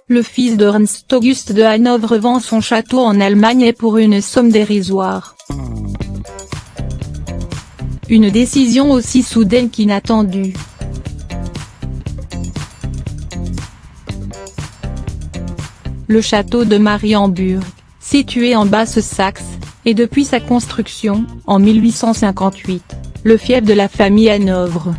le fils d'Ernst August de Hanovre vend son château en Allemagne pour une somme dérisoire. Une décision aussi soudaine qu'inattendue. Le château de Marienburg, situé en Basse-Saxe, est depuis sa construction, en 1858, le fief de la famille Hanovre.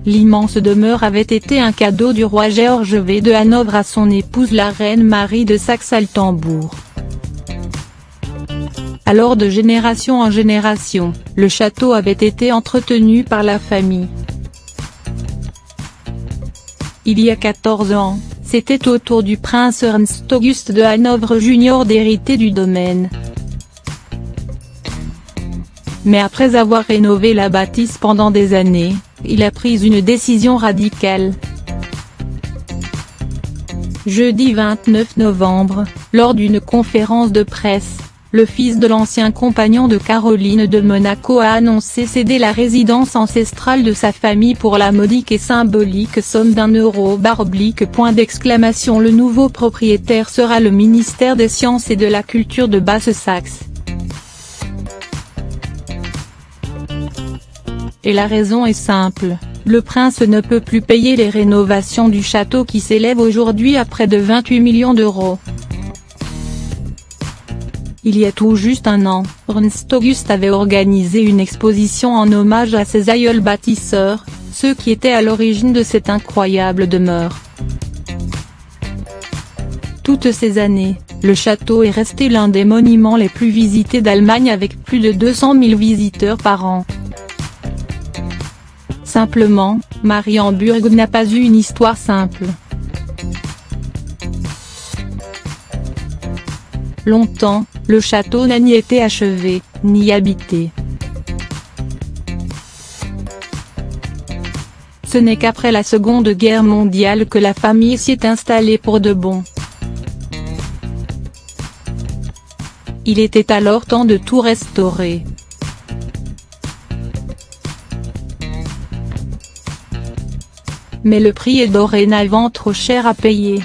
L'immense demeure avait été un cadeau du roi Georges V de Hanovre à son épouse la reine Marie de Saxe-Altenbourg. Alors de génération en génération, le château avait été entretenu par la famille. Il y a 14 ans, c'était au tour du prince Ernst August de Hanovre Junior d'hériter du domaine. Mais après avoir rénové la bâtisse pendant des années, il a pris une décision radicale. Jeudi 29 novembre, lors d'une conférence de presse, le fils de l'ancien compagnon de Caroline de Monaco a annoncé céder la résidence ancestrale de sa famille pour la modique et symbolique somme d'€. Le nouveau propriétaire sera le ministère des Sciences et de la Culture de Basse-Saxe. Et la raison est simple, le prince ne peut plus payer les rénovations du château qui s'élèvent aujourd'hui à près de 28 millions d'euros. Il y a tout juste un an, Ernst August avait organisé une exposition en hommage à ses aïeuls bâtisseurs, ceux qui étaient à l'origine de cette incroyable demeure. Toutes ces années, le château est resté l'un des monuments les plus visités d'Allemagne avec plus de 200 000 visiteurs par an. Simplement, Marienburg n'a pas eu une histoire simple. Longtemps, le château n'a ni été achevé, ni habité. Ce n'est qu'après la Seconde Guerre mondiale que la famille s'y est installée pour de bon. Il était alors temps de tout restaurer. Mais le prix est dorénavant trop cher à payer.